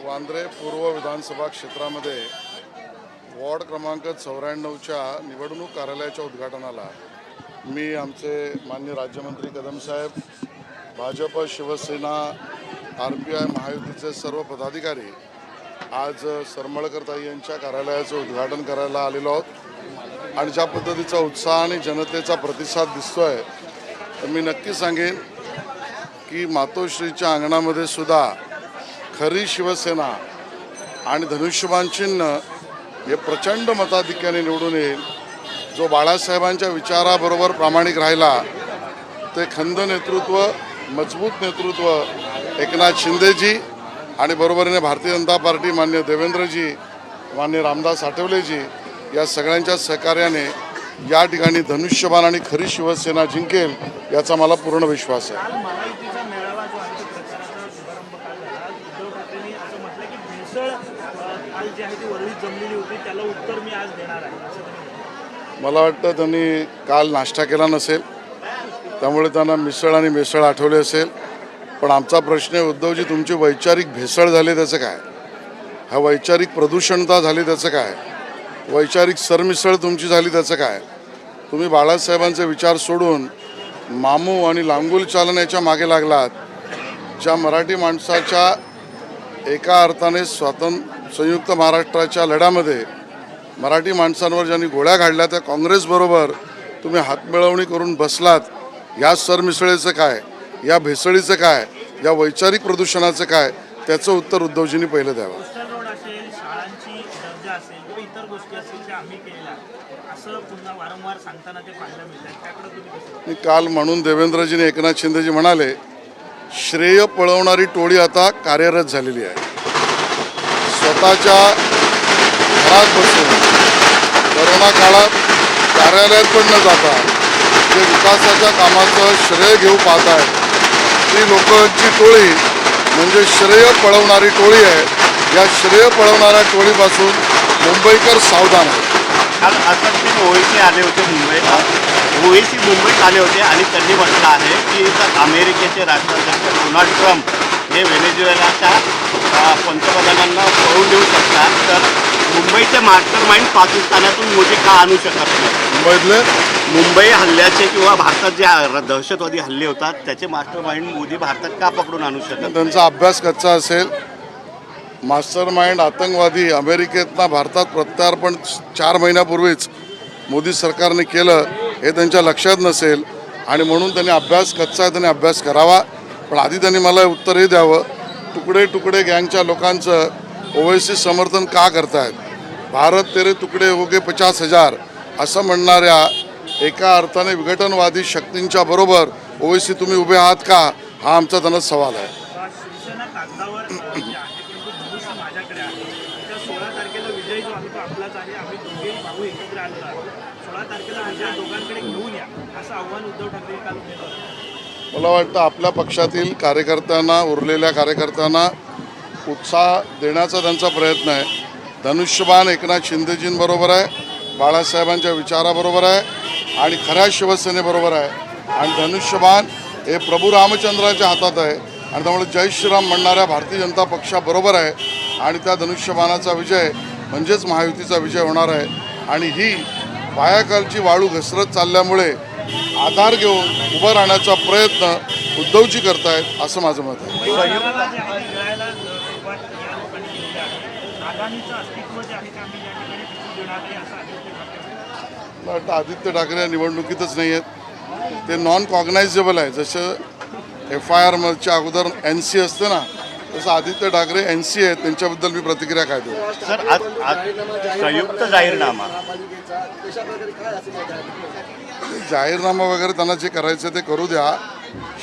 वांद्रे पूर्व विधानसभा क्षेत्रामध्ये वॉर्ड क्रमांक 94च्या निवडणूक कार्यालयाच्या उद्घाटनाला मी आमचे माननीय राज्यमंत्री कदम साहेब, भाजप, शिवसेना, RPI महायुतीचे सर्व पदाधिकारी आज सरमळकर ताई यांच्या कार्यालयाचं उद्घाटन करायला आलेलो आहोत आणि ज्या पद्धतीचा उत्साह आणि जनतेचा प्रतिसाद दिसतोय तर मी नक्की सांगेन की मातोश्रीच्या अंगणामध्ये सुद्धा खरी शिवसेना आणि धनुष्यबाण चिन्ह हे प्रचंड मताधिक्याने निवडून येईल। जो बाळासाहेबांच्या विचाराबरोबर प्रामाणिक राहिला ते खंद नेतृत्व, मजबूत नेतृत्व एकनाथ शिंदेजी आणि बरोबरीने भारतीय जनता पार्टी मान्य देवेंद्रजी, मान्य रामदास आठवलेजी या सगळ्यांच्या सहकार्याने या ठिकाणी धनुष्यबाण आणि खरी शिवसेना जिंकेल याचा मला पूर्ण विश्वास आहे। मला वाटतं त्यांनी काल नाश्ता केला नसेल, त्यामुळे त्यांना मिसळ आणि मिसळ आठवले असेल। पण आमचा प्रश्न आहे, उद्धवजी तुमची वैचारिक भेसळ झाली त्याचं काय? हा वैचारिक प्रदूषणता झाली त्याचं काय? वैचारिक सरमिसळ तुमची झाली त्याचं काय? तुम्ही बाळासाहेबांचे विचार सोडून मामू आणि लांगुल चालण्याच्या मागे लागलात। ज्या मराठी माणसाच्या एका अर्थाने संयुक्त महाराष्ट्राच्या लढ्यामध्ये मराठी माणसांवर ज्यांनी गोळ्या काढल्या त्या काँग्रेसबरोबर तुम्ही हातमिळवणी करून बसलात। या सरमिसळीचं काय, या भेसळीचं काय, या वैचारिक प्रदूषणाचं काय, त्याचं उत्तर उद्धवजींनी पहिलं द्यावं। काल म्हणून देवेंद्रजीने, एकनाथ शिंदेजी म्हणाले, श्रेय पळवणारी टोळी आता कार्यरत झालेली आहे। स्वतःच्या घरात बसून कोरोना काळात कार्यालयात पण न जाता जे विकासाच्या कामाचं श्रेय घेऊ पाहत आहेत ती लोकांची टोळी म्हणजे श्रेय पळवणारी टोळी आहे। या श्रेय पळवणाऱ्या टोळीपासून मुंबईकर सावधान आहेत। काल असद ओवेसी आले होते मुंबईला, ओवेसी मुंबईत आले होते आणि त्यांनी म्हटलं आहे की अमेरिकेचे राष्ट्राध्यक्ष डोनाल्ड ट्रम्प हे व्हेनेझुएलाच्या पंतप्रधानांना पळवून देऊ शकतात, तर मुंबईचे मास्टर माइंड पाकिस्तानातून मोदी का आणू शकत नाही? मुंबई हल्ल्याचे किंवा भारतात जे दहशतवादी हल्ले होतात त्याचे मास्टर माइंड मोदी भारतात का पकडून आणू शकत? त्यांचा अभ्यास कच्चा असेल। मास्टर माइंड आतंकवादी अमेरिकेतना भारतात प्रत्यार्पण 4 महिन्यापूर्वीच मोदी सरकारने केलं हे त्यांच्या लक्षात नसेल आणि म्हणून त्यांनी अभ्यास कच्चा आहे, त्यांनी अभ्यास करावा। पण आधी त्यांनी मला उत्तरही द्यावं, तुकडे तुकडे गँगच्या लोकांचं ओवैसी समर्थन का करतायत? भारत तेरे तुकडे होगे 50,000 असं म्हणणाऱ्या एका अर्थाने विघटनवादी शक्तींच्या बरोबर ओवैसी तुम्ही उभे आहात का, हा आमचा त्यांना सवाल आहे। मला वाटतं आपल्या पक्षातील कार्यकर्त्यांना, उरलेल्या कार्यकर्त्यांना उत्साह देण्याचा त्यांचा प्रयत्न आहे। धनुष्यबाण एकनाथ शिंदेजींबरोबर आहे, बाळासाहेबांच्या विचाराबरोबर आहे आणि खऱ्या शिवसेनेबरोबर आहे आणि धनुष्यबाण हे प्रभू रामचंद्राच्या हातात आहे आणि त्यामुळे जय श्रीराम म्हणणाऱ्या भारतीय जनता पक्षाबरोबर आहे आणि त्या धनुष्यबाणाचा विजय म्हणजेच महायुतीचा विजय होणार आहे। आणि ही पायाखालची वाळू घसरत चालल्यामुळे आधार घेऊन उभं राहण्याचा प्रयत्न उद्धवजी करतायत असं माझं मत आहे। मला वाटतं आदित्य ठाकरे निवडणुकीतच नाही आहेत, ते नॉन कॉग्नायझेबल आहे। जसं FIR च्या अगोदर NC असतं ना, तसं आदित्य ठाकरे NC आहेत, त्यांच्याबद्दल मी प्रतिक्रिया काय देऊ? सर, आज संयुक्त जाहीरनामा वगैरे त्यांना जे करायचं ते करू द्या।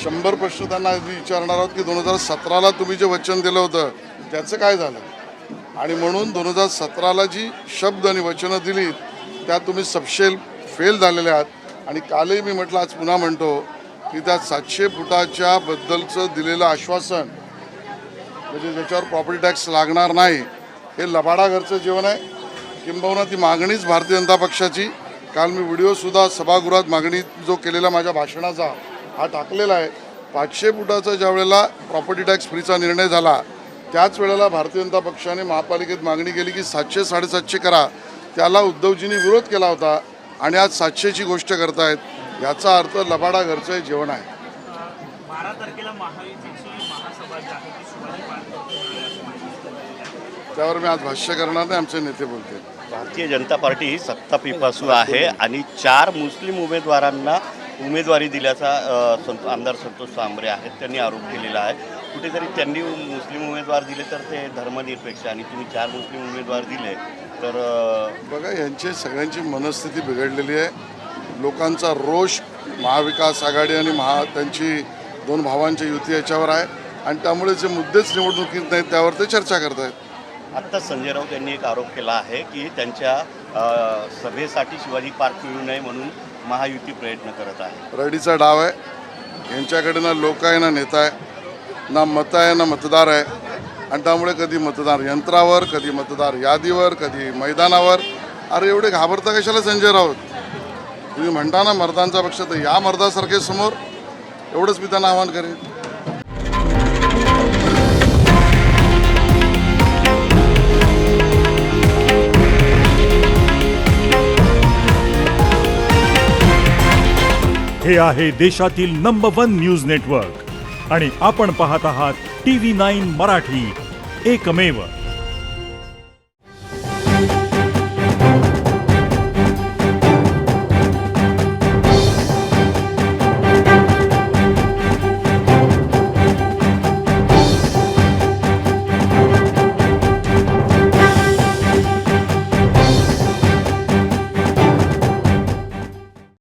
100 प्रश्न त्यांना विचारणार आहोत की 2017ला तुम्ही जे वचन दिलं होतं त्याचं काय झालं आणि म्हणून 2017ला जी शब्द आणि वचनं दिली त्या तुम्ही सबशेल फेल झालेले आहात। आणि कालही मी म्हटलं, आज पुन्हा म्हणतो की त्या 700 फुटाच्या बद्दलचं दिलेलं आश्वासन म्हणजे ज्याच्यावर प्रॉपर्टी टॅक्स लागणार नाही हे लबाडा घरचं जेवण आहे, किंबहुना ती मागणीच भारतीय जनता पक्षाची। काल मी व्हिडिओसुद्धा सभागृहात मागणी जो केलेला माझ्या भाषणाचा हा टाकलेला आहे। 500 फुटाचा ज्या वेळेला प्रॉपर्टी टॅक्स फ्रीचा निर्णय झाला त्याच वेळेला भारतीय जनता पक्षाने महापालिकेत मागणी केली की 700 750 करा. त्याला उद्धवजींनी विरोध केला होता आणि आज 700ची गोष्ट करतायत. याचा अर्थ लबाडा घरचं जेवण आहे. 12 तारखेला महायुतीची महासभा जी आहे ती शिवाजी पार्कमध्ये होणार आहे, अशी माहिती दिलेली आहे. त्यावर मी आज भाष्य करणार नाही, आमचे नेते बोलतील. भारतीय जनता पार्टी ही सत्ता पिपासू आहे आणि 4 मुस्लिम उमेदवारांना उमेदवारी दिल्याचा आमदार संतोष सांबरे आहेत त्यांनी आरोप केलेला आहे. कुठेतरी त्यांनी मुस्लिम उमेदवार दिले तर ते धर्मनिरपेक्ष आणि तुम्ही 4 मुस्लिम उमेदवार दिले तर बघा, यांची सगळ्यांची मनस्थिती बिघडलेली आहे. लोकांचा रोष महाविकास आघाडी आणि त्यांची 2 भावांची युती याच्यावर आहे आणि त्यामुळे जे मुद्देच निवडणुकीत नाहीत त्यावर ते चर्चा करत आहेत. आत्ता संजय राऊत यांनी एक आरोप केला आहे की त्यांच्या सभेसाठी शिवाजी पार्क मिळू नये म्हणून महायुती प्रयत्न करत आहे. रडीचा डाव आहे. यांच्याकडे ना लोक आहे, ना नेता आहे, ना मतं आहे, ना मतदार आहे आणि त्यामुळे कधी मतदार यंत्रावर, कधी मतदार यादीवर, कधी मैदानावर. अरे एवढे घाबरता कशाला संजय राऊत? तुम्ही म्हणता ना मर्दांचा पक्ष, तर या मर्दासारखे समोर. एवढंच मी त्यांना आवाहन करेन. हे आहे देशातील नंबर 1 न्यूज नेटवर्क आणि आपण पाहत आहात TV9 मराठी, एकमेव.